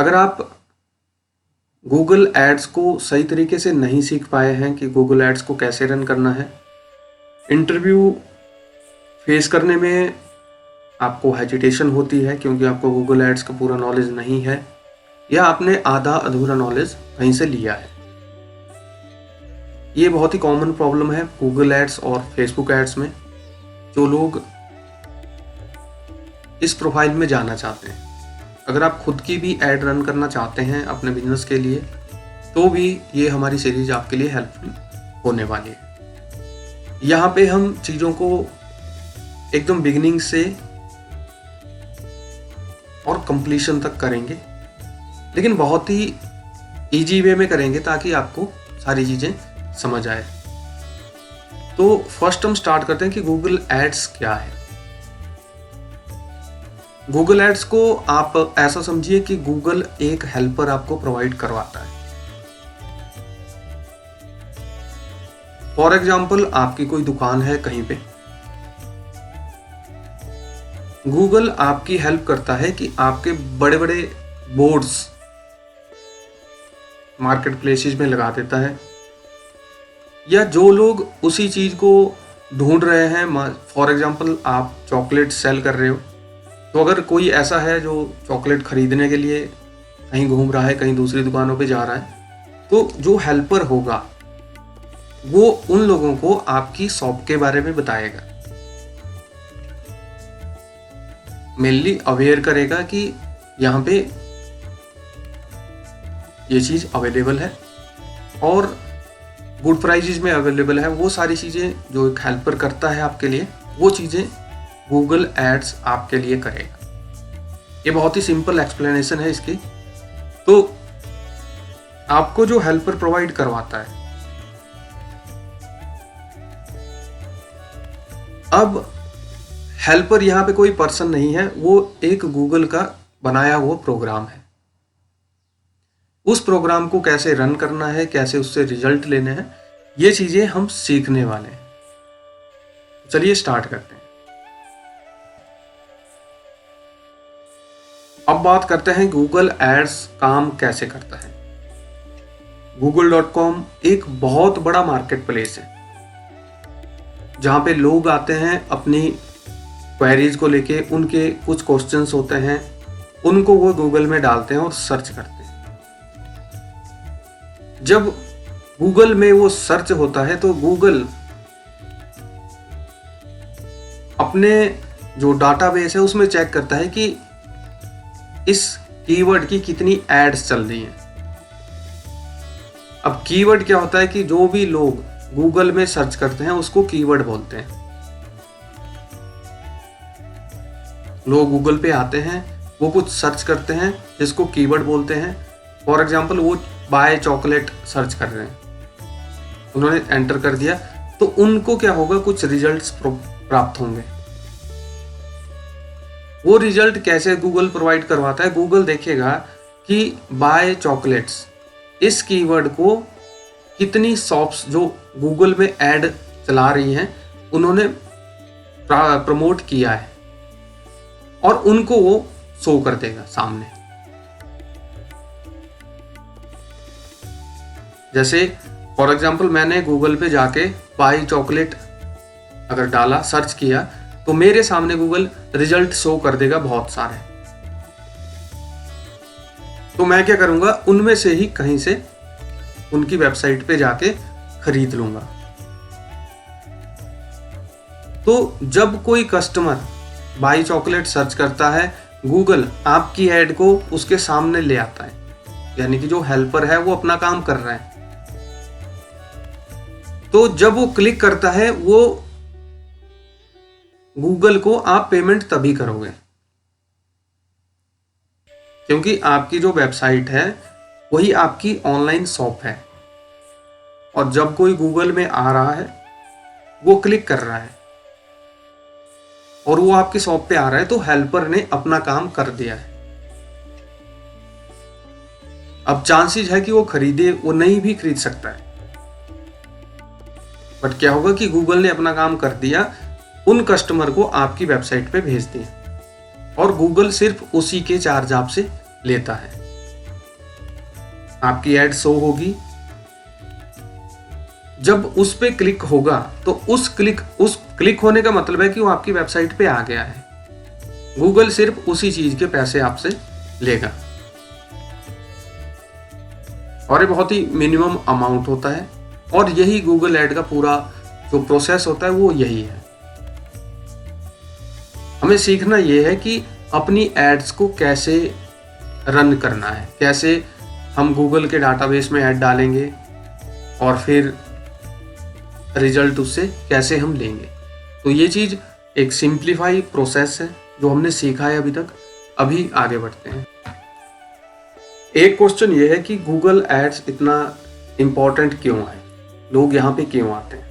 अगर आप Google ads को सही तरीके से नहीं सीख पाए हैं कि गूगल एड्स को कैसे रन करना है, इंटरव्यू फेस करने में आपको हेजिटेशन होती है क्योंकि आपको गूगल एड्स का पूरा नॉलेज नहीं है, या आपने आधा अधूरा नॉलेज कहीं से लिया है। ये बहुत ही कॉमन प्रॉब्लम है गूगल एड्स और फेसबुक एड्स में। जो लोग इस प्रोफाइल में जाना चाहते हैं, अगर आप खुद की भी एड रन करना चाहते हैं अपने बिजनेस के लिए, तो भी ये हमारी सीरीज आपके लिए हेल्पफुल होने वाली है। यहाँ पे हम चीज़ों को एकदम बिगिनिंग से और कंप्लीशन तक करेंगे, लेकिन बहुत ही इजी वे में करेंगे ताकि आपको सारी चीज़ें समझ आए। तो फर्स्ट हम स्टार्ट करते हैं कि गूगल एड्स क्या है। गूगल एड्स को आप ऐसा समझिए कि गूगल एक हेल्पर आपको प्रोवाइड करवाता है। फॉर एग्जाम्पल, आपकी कोई दुकान है कहीं पे, गूगल आपकी हेल्प करता है कि आपके बड़े बड़े बोर्ड्स मार्केट प्लेसेस में लगा देता है, या जो लोग उसी चीज को ढूंढ रहे हैं। फॉर एग्जाम्पल, आप चॉकलेट सेल कर रहे हो, तो अगर कोई ऐसा है जो चॉकलेट खरीदने के लिए कहीं घूम रहा है, कहीं दूसरी दुकानों पे जा रहा है, तो जो हेल्पर होगा वो उन लोगों को आपकी शॉप के बारे में बताएगा, मेनली अवेयर करेगा कि यहाँ पे ये चीज़ अवेलेबल है और गुड प्राइसेस में अवेलेबल है। वो सारी चीज़ें जो एक हेल्पर करता है आपके लिए, वो चीज़ें गूगल एड्स आपके लिए करेगा। ये बहुत ही सिंपल एक्सप्लेनेशन है इसकी। तो आपको जो हेल्पर प्रोवाइड करवाता है, अब हेल्पर यहाँ पे कोई पर्सन नहीं है, वो एक गूगल का बनाया हुआ प्रोग्राम है। उस प्रोग्राम को कैसे रन करना है, कैसे उससे रिजल्ट लेने हैं, ये चीजें हम सीखने वाले हैं। चलिए स्टार्ट करते हैं। अब बात करते हैं गूगल एड्स काम कैसे करता है। google.com एक बहुत बड़ा मार्केट प्लेस है जहां पे लोग आते हैं अपनी क्वेरीज को लेके, उनके कुछ क्वेश्चंस होते हैं, उनको वो गूगल में डालते हैं और सर्च करते हैं। जब गूगल में वो सर्च होता है तो गूगल अपने जो डाटाबेस है उसमें चेक करता है कि इस कीवर्ड की कितनी एड्स चल रही हैं। अब कीवर्ड क्या होता है कि जो भी लोग गूगल में सर्च करते हैं उसको कीवर्ड बोलते हैं। लोग गूगल पे आते हैं, वो कुछ सर्च करते हैं जिसको कीवर्ड बोलते हैं। फॉर एग्जाम्पल, वो बाय चॉकलेट सर्च कर रहे हैं, उन्होंने एंटर कर दिया, तो उनको क्या होगा, कुछ रिजल्ट्स प्राप्त होंगे। वो रिजल्ट कैसे गूगल प्रोवाइड करवाता है, गूगल देखेगा कि बाय चॉकलेट्स इस कीवर्ड को कितनी शॉप्स जो गूगल में ऐड चला रही हैं उन्होंने प्रमोट किया है, और उनको वो शो कर देगा सामने। जैसे फॉर एग्जाम्पल, मैंने गूगल पे जाके बाई चॉकलेट अगर डाला, सर्च किया, तो मेरे सामने गूगल रिजल्ट शो कर देगा बहुत सारे। तो मैं क्या करूंगा, उनमें से ही कहीं से उनकी वेबसाइट पे जाके खरीद लूंगा। तो जब कोई कस्टमर बाई चॉकलेट सर्च करता है, गूगल आपकी ऐड को उसके सामने ले आता है, यानी कि जो हेल्पर है वो अपना काम कर रहा है। तो जब वो क्लिक करता है, वो गूगल को आप पेमेंट तभी करोगे क्योंकि आपकी जो वेबसाइट है वही आपकी ऑनलाइन शॉप है, और जब कोई गूगल में आ रहा है, वो क्लिक कर रहा है और वो आपकी शॉप पे आ रहा है, तो हेल्पर ने अपना काम कर दिया है। अब चांसेस है कि वो खरीदे, वो नहीं भी खरीद सकता है, बट क्या होगा कि गूगल ने अपना काम कर दिया, उन कस्टमर को आपकी वेबसाइट पे भेज दिया, और गूगल सिर्फ उसी के चार्ज आपसे लेता है। आपकी ऐड शो होगी। जब उस पे क्लिक होगा तो उस क्लिक होने का मतलब है कि वो आपकी वेबसाइट पे आ गया है। गूगल सिर्फ उसी चीज के पैसे आपसे लेगा और ये बहुत ही मिनिमम अमाउंट होता है। और यही गूगल ऐड का पूरा जो प्रोसेस होता है वो यही है। हमें सीखना ये है कि अपनी एड्स को कैसे रन करना है, कैसे हम गूगल के डाटाबेस में ऐड डालेंगे और फिर रिजल्ट उससे कैसे हम लेंगे। तो ये चीज़ एक सिंप्लीफाई प्रोसेस है जो हमने सीखा है अभी तक। अभी आगे बढ़ते हैं। एक क्वेश्चन ये है कि गूगल एड्स इतना इम्पोर्टेंट क्यों है, लोग यहाँ पे क्यों आते हैं।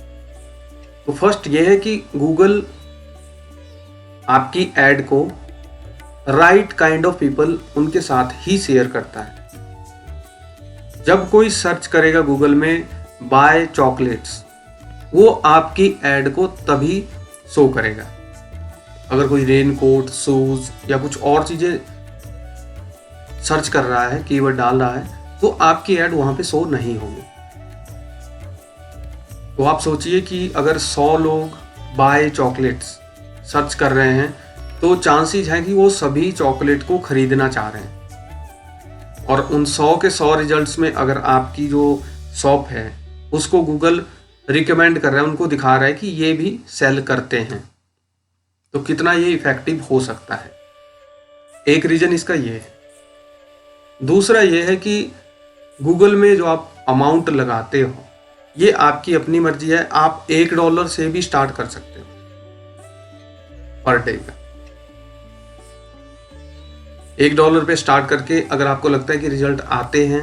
तो फर्स्ट ये है कि गूगल आपकी ऐड को राइट काइंड ऑफ पीपल उनके साथ ही शेयर करता है। जब कोई सर्च करेगा गूगल में बाय चॉकलेट्स, वो आपकी ऐड को तभी शो करेगा। अगर कोई रेन कोट, शूज या कुछ और चीजें सर्च कर रहा है, कीवर्ड डाल रहा है, तो आपकी ऐड वहां पे शो नहीं होगी। तो आप सोचिए कि अगर 100 लोग बाय चॉकलेट्स सर्च कर रहे हैं तो चांसेस हैं कि वो सभी चॉकलेट को खरीदना चाह रहे हैं। और उन 100 के 100 रिजल्ट्स में अगर आपकी जो शॉप है उसको गूगल रिकमेंड कर रहा है, उनको दिखा रहा है कि ये भी सेल करते हैं, तो कितना ये इफेक्टिव हो सकता है। एक रीजन इसका ये है। दूसरा ये है कि गूगल में जो आप अमाउंट लगाते हो ये आपकी अपनी मर्जी है। आप $1 से भी स्टार्ट कर सकते हो पर डे का। $1 पे स्टार्ट करके अगर आपको लगता है कि रिजल्ट आते हैं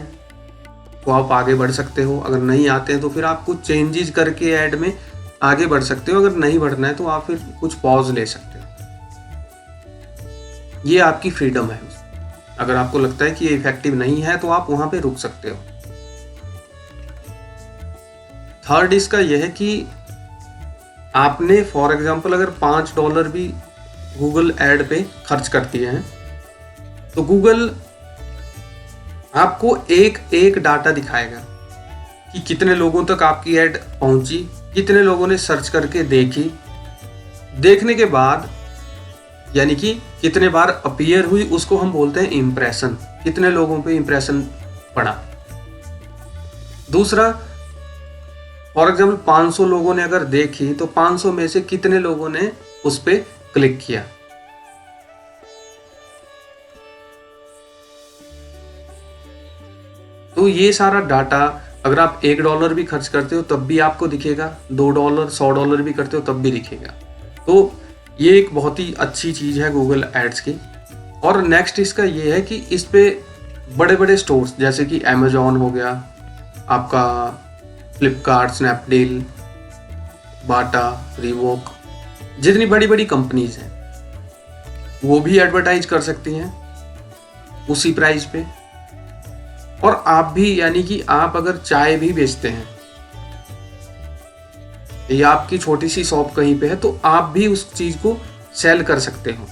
तो आप आगे बढ़ सकते हो। अगर नहीं आते हैं तो फिर आप कुछ चेंजेस करके ऐड में आगे बढ़ सकते हो। अगर नहीं बढ़ना है तो आप फिर कुछ पॉज ले सकते हो। ये आपकी फ्रीडम है। अगर आपको लगता है कि ये इफेक्टिव नहीं है तो आप वहां पे रुक सकते हो। थर्ड इसका यह है कि आपने फॉर एग्जांपल अगर $5 भी गूगल ऐड पे खर्च कर दिए हैं तो गूगल आपको एक डाटा दिखाएगा कि कितने लोगों तक आपकी ऐड पहुंची, कितने लोगों ने सर्च करके देखी, देखने के बाद यानी कि कितने बार अपीयर हुई, उसको हम बोलते हैं इंप्रेशन। कितने लोगों पे इंप्रेशन पड़ा। दूसरा, फॉर एग्जाम्पल 500 लोगों ने अगर देखी तो 500 में से कितने लोगों ने उस पे क्लिक किया। तो ये सारा डाटा अगर आप $1 भी खर्च करते हो तब भी आपको दिखेगा, $2, $100 भी करते हो तब भी दिखेगा। तो ये एक बहुत ही अच्छी चीज़ है गूगल एड्स की। और नेक्स्ट इसका ये है कि इस पे बड़े बड़े स्टोर्स जैसे कि अमेजॉन हो गया, आपका फ्लिपकार्ट, स्नैपडील, बाटा, रीवॉक, जितनी बड़ी बड़ी कंपनीज हैं वो भी एडवर्टाइज कर सकती हैं उसी प्राइस पे। और आप भी, यानी कि आप अगर चाय भी बेचते हैं या आपकी छोटी सी शॉप कहीं पे है तो आप भी उस चीज को सेल कर सकते हो।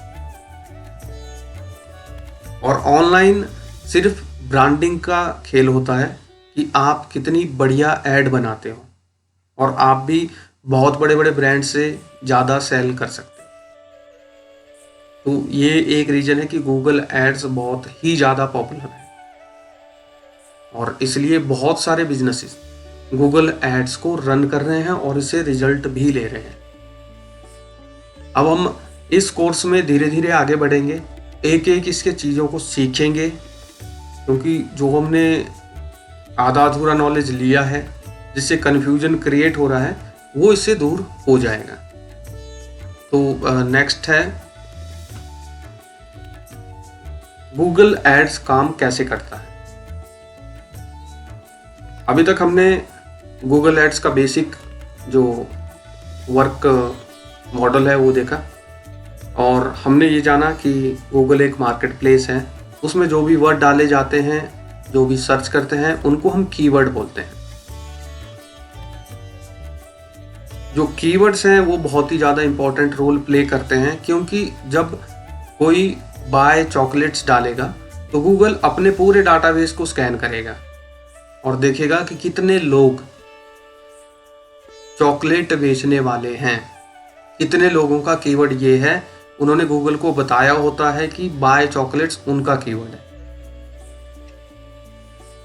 और ऑनलाइन सिर्फ ब्रांडिंग का खेल होता है कि आप कितनी बढ़िया ऐड बनाते हो और आप भी बहुत बड़े बड़े ब्रांड से ज़्यादा सेल कर सकते हो। तो ये एक रीज़न है कि गूगल एड्स बहुत ही ज़्यादा पॉपुलर है और इसलिए बहुत सारे बिजनेसेस गूगल एड्स को रन कर रहे हैं और इससे रिजल्ट भी ले रहे हैं। अब हम इस कोर्स में धीरे धीरे आगे बढ़ेंगे, एक एक इसके चीज़ों को सीखेंगे, क्योंकि जो हमने आधा अधूरा नॉलेज लिया है जिससे कन्फ्यूजन क्रिएट हो रहा है वो इससे दूर हो जाएगा। तो नेक्स्ट है गूगल एड्स काम कैसे करता है। अभी तक हमने गूगल एड्स का बेसिक जो वर्क मॉडल है वो देखा और हमने ये जाना कि गूगल एक मार्केट प्लेस है, उसमें जो भी वर्ड डाले जाते हैं, जो भी सर्च करते हैं, उनको हम कीवर्ड बोलते हैं। जो कीवर्ड्स हैं वो बहुत ही ज़्यादा इंपॉर्टेंट रोल प्ले करते हैं, क्योंकि जब कोई बाय चॉकलेट्स डालेगा तो गूगल अपने पूरे डाटाबेस को स्कैन करेगा और देखेगा कि कितने लोग चॉकलेट बेचने वाले हैं, कितने लोगों का कीवर्ड ये है। उन्होंने गूगल को बताया होता है कि बाय चॉकलेट्स उनका कीवर्ड है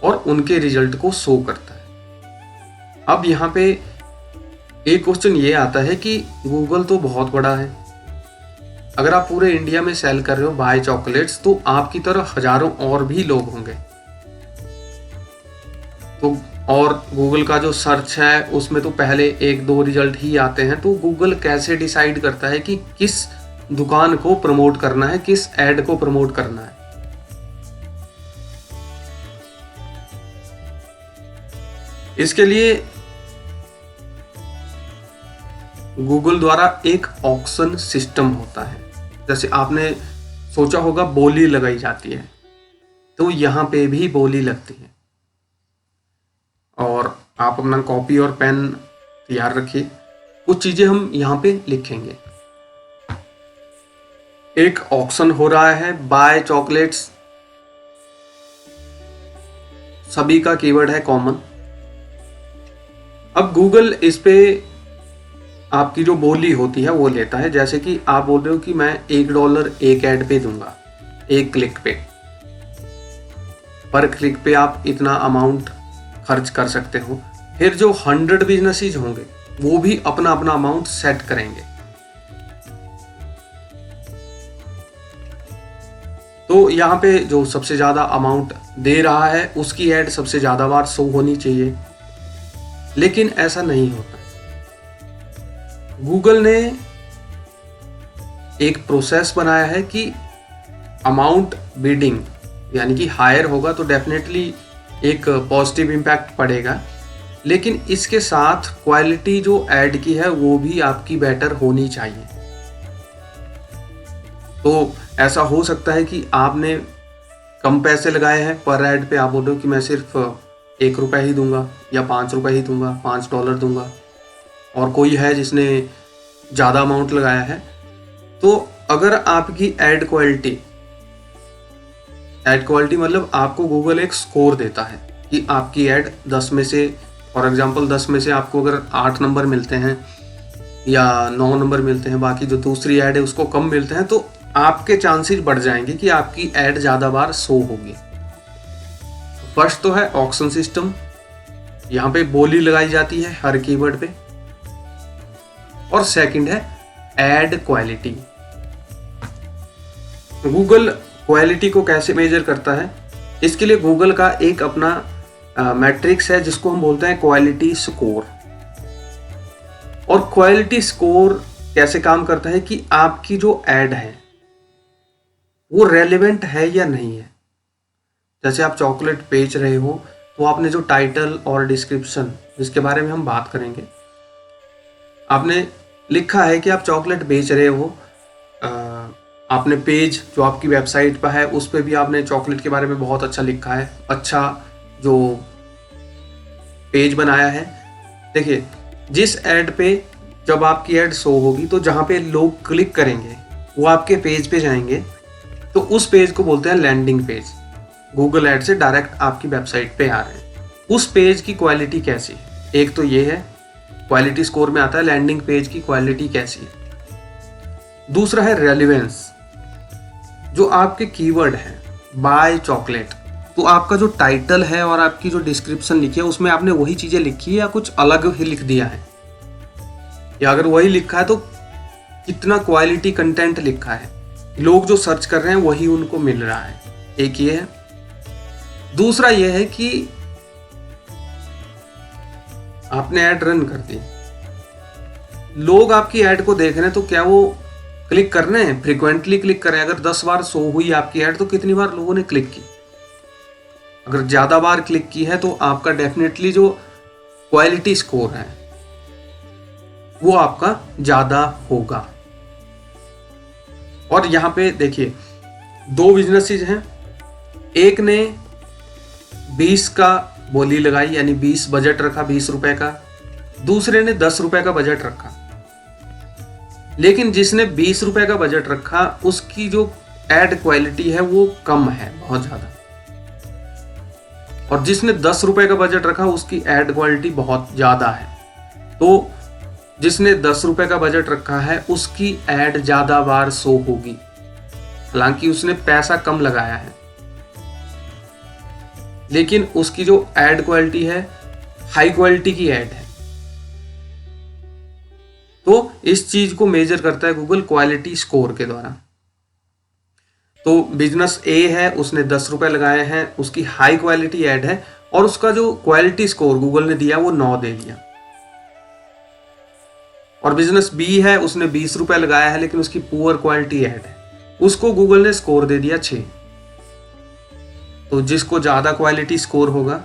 और उनके रिजल्ट को शो करता है। अब यहाँ पे एक क्वेश्चन ये आता है कि गूगल तो बहुत बड़ा है, अगर आप पूरे इंडिया में सेल कर रहे हो बाय चॉकलेट्स तो आपकी तरह हजारों और भी लोग होंगे। तो और गूगल का जो सर्च है उसमें तो पहले 1-2 रिजल्ट ही आते हैं। तो गूगल कैसे डिसाइड करता है कि किस दुकान को प्रमोट करना है, किस ऐड को प्रमोट करना है? इसके लिए गूगल द्वारा एक ऑक्शन सिस्टम होता है। जैसे आपने सोचा होगा बोली लगाई जाती है, तो यहाँ पे भी बोली लगती है। और आप अपना कॉपी और पेन तैयार रखिए, कुछ चीजें हम यहाँ पे लिखेंगे। एक ऑक्शन हो रहा है बाय चॉकलेट्स, सभी का कीवर्ड है कॉमन। अब गूगल इस पे आपकी जो बोली होती है वो लेता है। जैसे कि आप बोल रहे हो कि मैं $1 एक ऐड पे दूंगा, एक क्लिक पे, पर क्लिक पे आप इतना अमाउंट खर्च कर सकते हो। फिर जो 100 बिजनेसेस होंगे वो भी अपना अपना अमाउंट सेट करेंगे। तो यहाँ पे जो सबसे ज्यादा अमाउंट दे रहा है उसकी ऐड सबसे ज्यादा बार शो होनी चाहिए, लेकिन ऐसा नहीं होता। गूगल ने एक प्रोसेस बनाया है कि अमाउंट बिडिंग यानी कि हायर होगा तो डेफिनेटली एक पॉजिटिव इम्पैक्ट पड़ेगा, लेकिन इसके साथ क्वालिटी जो ऐड की है वो भी आपकी बेटर होनी चाहिए। तो ऐसा हो सकता है कि आपने कम पैसे लगाए हैं पर ऐड पे, आप बोल रहे हो कि मैं सिर्फ ₹1 ही दूंगा या ₹5 ही दूंगा, $5 दूंगा, और कोई है जिसने ज़्यादा अमाउंट लगाया है। तो अगर आपकी ऐड क्वालिटी मतलब आपको गूगल एक स्कोर देता है कि आपकी ऐड 10 में से, फॉर एग्जांपल 10 में से आपको अगर 8 नंबर मिलते हैं या 9 नंबर मिलते हैं, बाकी जो दूसरी ऐड है उसको कम मिलते हैं, तो आपके चांसेस बढ़ जाएंगे कि आपकी ऐड ज़्यादा बार शो होगी। फर्स्ट तो है ऑक्शन सिस्टम, यहाँ पे बोली लगाई जाती है हर कीवर्ड पे। और सेकंड है ऐड क्वालिटी। गूगल क्वालिटी को कैसे मेजर करता है? इसके लिए गूगल का एक अपना मैट्रिक्स है जिसको हम बोलते हैं क्वालिटी स्कोर। और क्वालिटी स्कोर कैसे काम करता है कि आपकी जो ऐड है वो रेलेवेंट है या नहीं है। जैसे आप चॉकलेट बेच रहे हो तो आपने जो टाइटल और डिस्क्रिप्शन, जिसके बारे में हम बात करेंगे, आपने लिखा है कि आप चॉकलेट बेच रहे हो, आपने पेज जो आपकी वेबसाइट पर है उस पर भी आपने चॉकलेट के बारे में बहुत अच्छा लिखा है, अच्छा जो पेज बनाया है। देखिए, जिस ऐड पे जब आपकी ऐड शो होगी तो जहाँ पे लोग क्लिक करेंगे वो आपके पेज पे जाएंगे, तो उस पेज को बोलते हैं लैंडिंग पेज। गूगल ऐड से डायरेक्ट आपकी वेबसाइट पे आ रहे हैं। उस पेज की क्वालिटी कैसी है? एक तो ये है, क्वालिटी स्कोर में आता है लैंडिंग पेज की क्वालिटी कैसी है। दूसरा है रेलेवेंस, जो आपके कीवर्ड है बाय चॉकलेट, तो आपका जो टाइटल है और आपकी जो डिस्क्रिप्शन लिखी है उसमें आपने वही चीजें लिखी है या कुछ अलग ही लिख दिया है, या अगर वही लिखा है तो कितना क्वालिटी कंटेंट लिखा है, लोग जो सर्च कर रहे हैं वही उनको मिल रहा है। एक ये है। दूसरा ये है कि आपने ऐड रन कर दी, लोग आपकी ऐड को देख रहे हैं, तो क्या वो क्लिक कर रहे हैं, फ्रिक्वेंटली क्लिक कर रहे हैं? अगर 10 बार शो हुई आपकी ऐड तो कितनी बार लोगों ने क्लिक की? अगर ज्यादा बार क्लिक की है तो आपका डेफिनेटली जो क्वालिटी स्कोर है वो आपका ज्यादा होगा। और यहाँ पे देखिए, 2 बिजनेसेस हैं, एक ने 20 का बोली लगाई यानी 20 बजट रखा, ₹20 का, दूसरे ने ₹10 का बजट रखा। लेकिन जिसने ₹20 का बजट रखा उसकी जो एड क्वालिटी है वो कम है, बहुत ज्यादा। और जिसने 10 रुपए का बजट रखा उसकी एड क्वालिटी बहुत ज़्यादा है। तो जिसने 10 रुपए का बजट रखा है उसकी एड ज़्यादा बार शो होगी, हालांकि उसने पैसा कम लगाया है, लेकिन उसकी जो एड क्वालिटी है हाई क्वालिटी की एड है। तो इस चीज को मेजर करता है गूगल क्वालिटी स्कोर के द्वारा। तो बिजनेस ए है, उसने 10 रुपए लगाए हैं, उसकी हाई क्वालिटी एड है और उसका जो क्वालिटी स्कोर गूगल ने दिया वो 9 दे दिया। और बिजनेस बी है, उसने 20 रुपए लगाया है लेकिन उसकी पुअर क्वालिटी एड है, उसको गूगल ने स्कोर दे दिया 6। तो जिसको ज्यादा क्वालिटी स्कोर होगा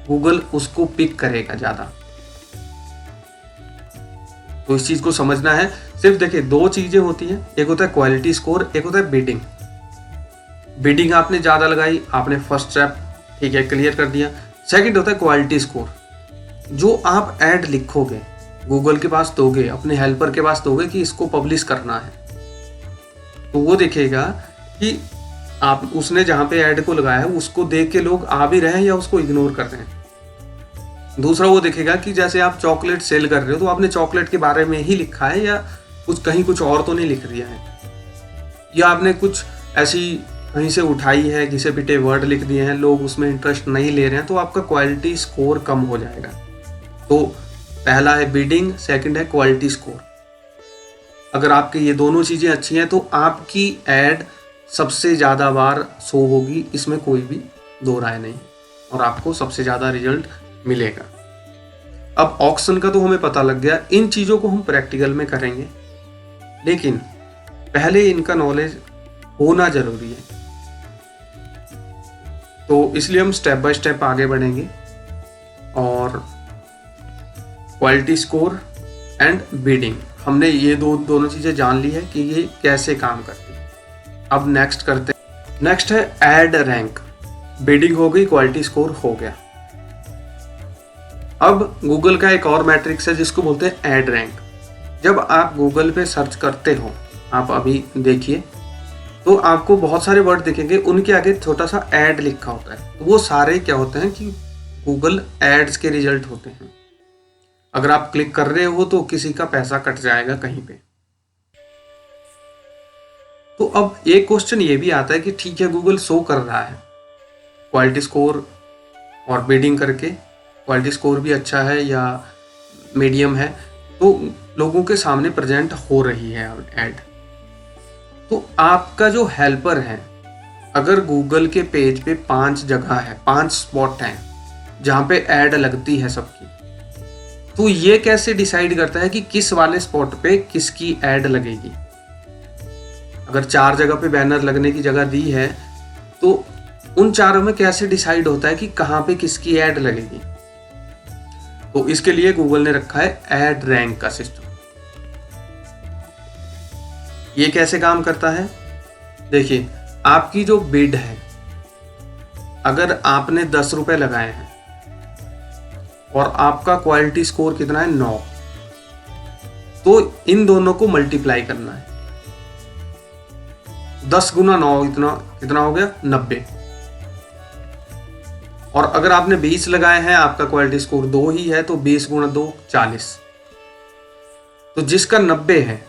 गूगल उसको पिक करेगा ज्यादा। तो इस चीज को समझना है। सिर्फ देखिए 2 चीजें होती हैं, एक होता है क्वालिटी स्कोर, एक होता है बिडिंग। बिडिंग आपने ज्यादा लगाई, आपने फर्स्ट स्टेप ठीक है क्लियर कर दिया। सेकंड होता है क्वालिटी स्कोर, जो आप ऐड लिखोगे गूगल के पास दोगे, अपने हेल्पर के पास दोगे कि इसको पब्लिश करना है, तो वो देखेगा कि आप उसने जहां पे ऐड को लगाया है उसको देख के लोग आ भी रहे हैं या उसको इग्नोर कर रहे हैं। दूसरा वो देखेगा कि जैसे आप चॉकलेट सेल कर रहे हो तो आपने चॉकलेट के बारे में ही लिखा है या कुछ और तो नहीं लिख दिया है, या आपने कुछ ऐसी कहीं से उठाई है घिसे पिटे वर्ड लिख दिए हैं, लोग उसमें इंटरेस्ट नहीं ले रहे हैं, तो आपका क्वालिटी स्कोर कम हो जाएगा। तो पहला है बिडिंग, सेकंड है क्वालिटी स्कोर। अगर आपकी ये दोनों चीजें अच्छी हैं तो आपकी एड सबसे ज्यादा बार शो होगी, इसमें कोई भी दो राय नहीं, और आपको सबसे ज्यादा रिजल्ट मिलेगा। अब ऑक्शन का तो हमें पता लग गया, इन चीजों को हम प्रैक्टिकल में करेंगे, लेकिन पहले इनका नॉलेज होना जरूरी है। तो इसलिए हम स्टेप बाय स्टेप आगे बढ़ेंगे और क्वालिटी स्कोर एंड बिडिंग, हमने ये दोनों चीजें जान ली है कि ये कैसे काम करती है। अब नेक्स्ट करते हैं, नेक्स्ट है एड रैंक। बिडिंग हो गई, क्वालिटी स्कोर हो गया। अब गूगल का एक और मैट्रिक्स है जिसको बोलते हैं एड रैंक। जब आप गूगल पे सर्च करते हो, आप अभी देखिए तो आपको बहुत सारे वर्ड दिखेंगे, उनके आगे छोटा सा ऐड लिखा होता है। तो वो सारे क्या होते हैं कि गूगल एड्स के रिजल्ट होते हैं। अगर आप क्लिक कर रहे हो तो किसी का पैसा कट जाएगा कहीं पे। तो अब एक क्वेश्चन ये भी आता है कि ठीक है गूगल शो कर रहा है क्वालिटी स्कोर और बिडिंग करके, क्वालिटी स्कोर भी अच्छा है या मीडियम है, तो लोगों के सामने प्रेजेंट हो रही है ऐड। तो आपका जो हेल्पर है, अगर गूगल के पेज पे 5 जगह है, 5 स्पॉट हैं जहां पे ऐड लगती है सबकी, तो ये कैसे डिसाइड करता है कि किस वाले स्पॉट पे किसकी ऐड लगेगी? अगर 4 जगह पे बैनर लगने की जगह दी है तो उन चारों में कैसे डिसाइड होता है कि कहां पे किसकी ऐड लगेगी? तो इसके लिए गूगल ने रखा है ऐड रैंक का सिस्टम। ये कैसे काम करता है? देखिए, आपकी जो बिड है, अगर आपने 10 रुपए लगाए हैं और आपका क्वालिटी स्कोर कितना है 9, तो इन दोनों को मल्टीप्लाई करना है। 10 गुना 9 कितना हो गया? 90। और अगर आपने 20 लगाए हैं, आपका क्वालिटी स्कोर 2 ही है, तो 20 गुना 2 40। तो जिसका 90 है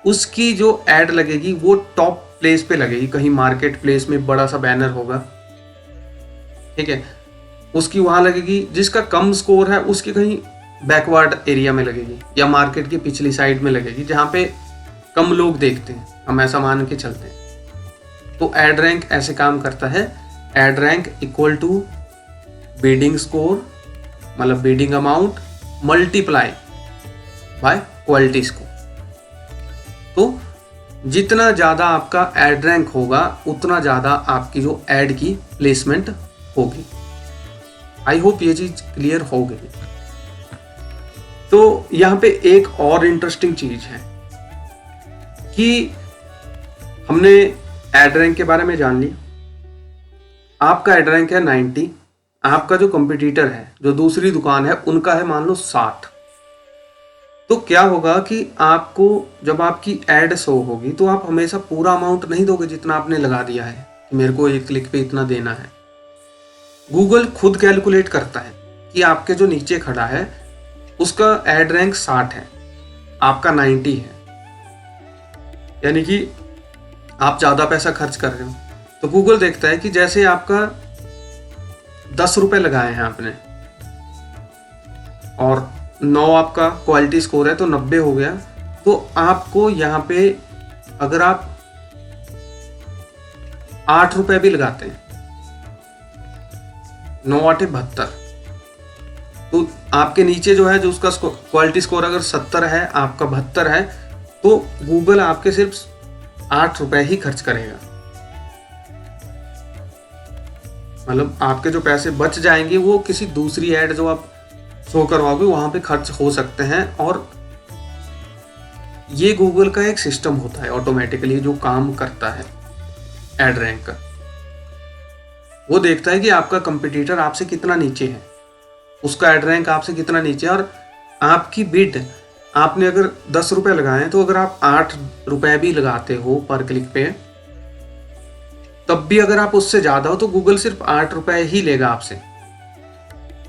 उसकी जो ऐड लगेगी वो टॉप प्लेस पे लगेगी, कहीं मार्केट प्लेस में बड़ा सा बैनर होगा, ठीक है, उसकी वहां लगेगी। जिसका कम स्कोर है उसकी कहीं बैकवर्ड एरिया में लगेगी या मार्केट की पिछली साइड में लगेगी जहां पे कम लोग देखते हैं, हम ऐसा मान के चलते हैं। तो ऐड रैंक ऐसे काम करता है। Ad rank equal to bidding score, मतलब bidding amount multiply by quality score. तो जितना ज्यादा आपका ऐड रैंक होगा उतना ज्यादा आपकी जो ऐड की प्लेसमेंट होगी। आई होप ये चीज क्लियर हो गई। तो यहां पे एक और इंटरेस्टिंग चीज है कि हमने ऐड रैंक के बारे में जान लिया। आपका ऐड रैंक है 90, आपका जो कंपटीटर है, जो दूसरी दुकान है, उनका है मान लो 60। तो क्या होगा कि आपको जब आपकी ऐड शो होगी तो आप हमेशा पूरा अमाउंट नहीं दोगे जितना आपने लगा दिया है कि मेरे को एक क्लिक पे इतना देना है। गूगल खुद कैलकुलेट करता है कि आपके जो नीचे खड़ा है उसका एड रैंक 60 है, आपका 90 है, यानी कि आप ज़्यादा पैसा खर्च कर रहे हो। तो गूगल देखता है कि जैसे आपका 10 रुपए लगाए हैं आपने और 9 आपका क्वालिटी स्कोर है तो 90 हो गया, तो आपको यहाँ पे अगर आप 8 रुपए भी लगाते हैं, 9 8 72, तो आपके नीचे जो है जो उसका क्वालिटी स्कोर अगर 70 है, आपका 72 है, तो गूगल आपके सिर्फ 8 रुपए ही खर्च करेगा। मतलब आपके जो पैसे बच जाएंगे वो किसी दूसरी ऐड जो आप शो करवाओगे वहां पे खर्च हो सकते हैं। और ये गूगल का एक सिस्टम होता है ऑटोमेटिकली जो काम करता है एड रैंक का। वो देखता है कि आपका कंपटीटर आपसे कितना नीचे है, उसका एड रैंक आपसे कितना नीचे है, और आपकी बिड आपने अगर 10 रुपए लगाए हैं तो अगर आप 8 रुपए भी लगाते हो पर क्लिक पे, तब भी अगर आप उससे ज्यादा हो तो गूगल सिर्फ 8 रुपए ही लेगा आपसे।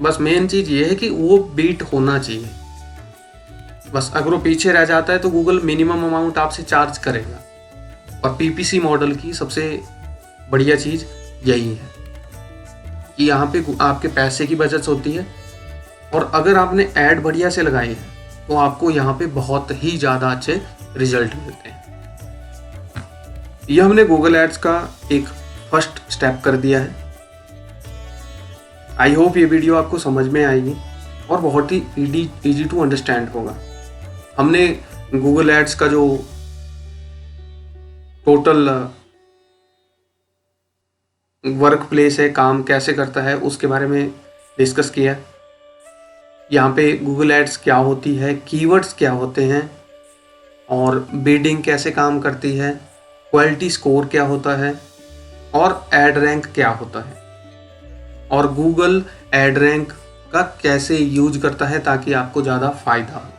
बस मेन चीज ये है कि वो बीट होना चाहिए। बस अगर वो पीछे रह जाता है तो गूगल मिनिमम अमाउंट आपसे चार्ज करेगा। और पीपीसी मॉडल की सबसे बढ़िया चीज यही है कि यहाँ पे आपके पैसे की बचत होती है, और अगर आपने ऐड बढ़िया से लगाई है तो आपको यहाँ पे बहुत ही ज़्यादा अच्छे रिजल्ट मिलते हैं। ये हमने गूगल एड्स का एक फर्स्ट स्टेप कर दिया है। आई होप ये वीडियो आपको समझ में आएगी और बहुत ही इजी टू अंडरस्टैंड होगा। हमने गूगल एड्स का जो टोटल वर्क प्लेस है, काम कैसे करता है, उसके बारे में डिस्कस किया। यहाँ पे गूगल एड्स क्या होती है, कीवर्ड्स क्या होते हैं, और बिडिंग कैसे काम करती है, क्वालिटी स्कोर क्या होता है, और एड रैंक क्या होता है, और गूगल एड रैंक का कैसे यूज करता है ताकि आपको ज़्यादा फायदा हो,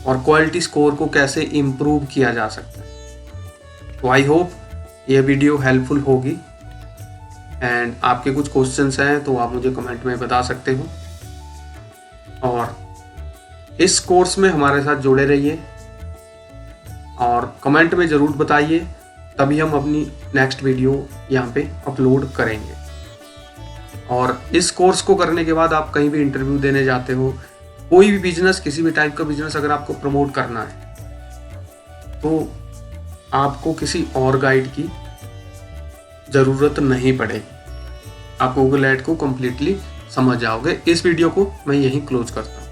और क्वालिटी स्कोर को कैसे इम्प्रूव किया जा सकता है। तो आई होप ये वीडियो हेल्पफुल होगी। एंड आपके कुछ क्वेश्चंस हैं तो आप मुझे कमेंट में बता सकते हो, और इस कोर्स में हमारे साथ जुड़े रहिए और कमेंट में ज़रूर बताइए, तभी हम अपनी नेक्स्ट वीडियो यहाँ पे अपलोड करेंगे। और इस कोर्स को करने के बाद आप कहीं भी इंटरव्यू देने जाते हो, कोई भी बिजनेस, किसी भी टाइप का बिजनेस अगर आपको प्रमोट करना है तो आपको किसी और गाइड की ज़रूरत नहीं पड़ेगी। आप गूगल ऐड को कम्प्लीटली समझ जाओगे। इस वीडियो को मैं यहीं क्लोज करता हूँ।